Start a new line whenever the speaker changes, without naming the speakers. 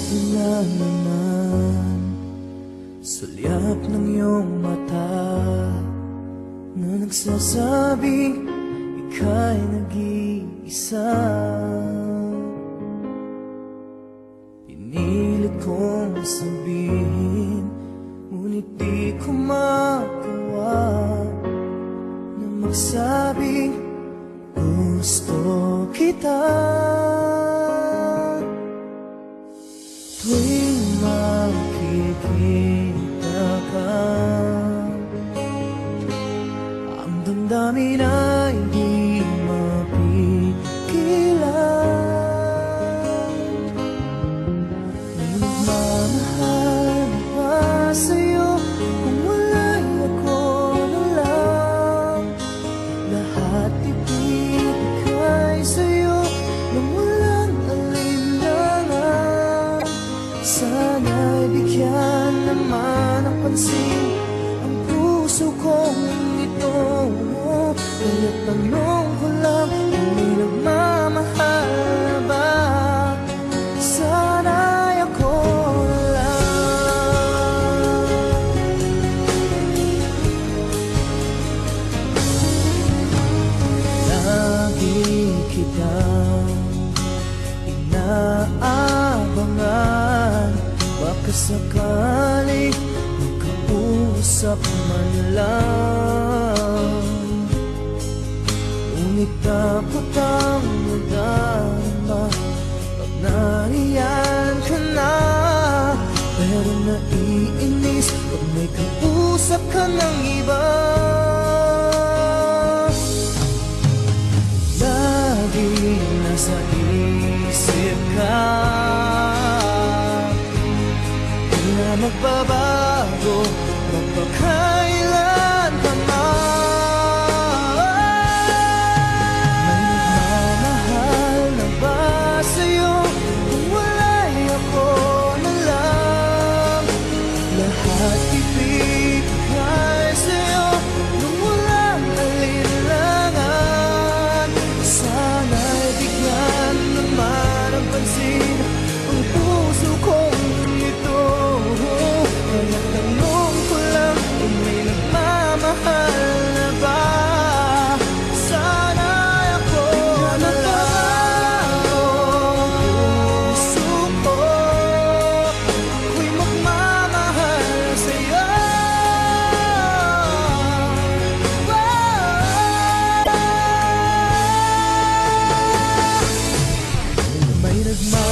Ito na naman, sulyap ng iyong mata na nagsasabing ika'y nag-iisa. Pinilit kong sabihin, ngunit di ko magawa na magsabing gusto kita. Tuwing makikita ka, ang damdamin ay di mapigilan. May nagmamahal ba sa'yo kung wala'y ako na lang? Lahat ibigay sa'yo nang walang alinlangan. Sana'y bigyan naman ng pansin ang puso kong ito. Kaya tanong ko lang kung may nagmamahal ba? Sana'y ako na lang. Lagi kitang inaabangan, baka sakali magkausap man lang. Ngunit takot ang nadarama pag nariyan ka na. Pero naiinis pag may kausap ka ng iba. Lagi nasa isip ka, di na magbabago magpakailan pa man. May nagmamahal na ba sa'yo kung wala'y ako na lang? Lahat ibigay sa'yo nung walang alinlangan. Sana'y bigyan naman ang pansin ang puso kong ito. Kaya tanong ko lang kung may nagmamahal na ba? Sana'y ako na lang. Puso ko, ako'y magmamahal sa'yo. May nagmamahal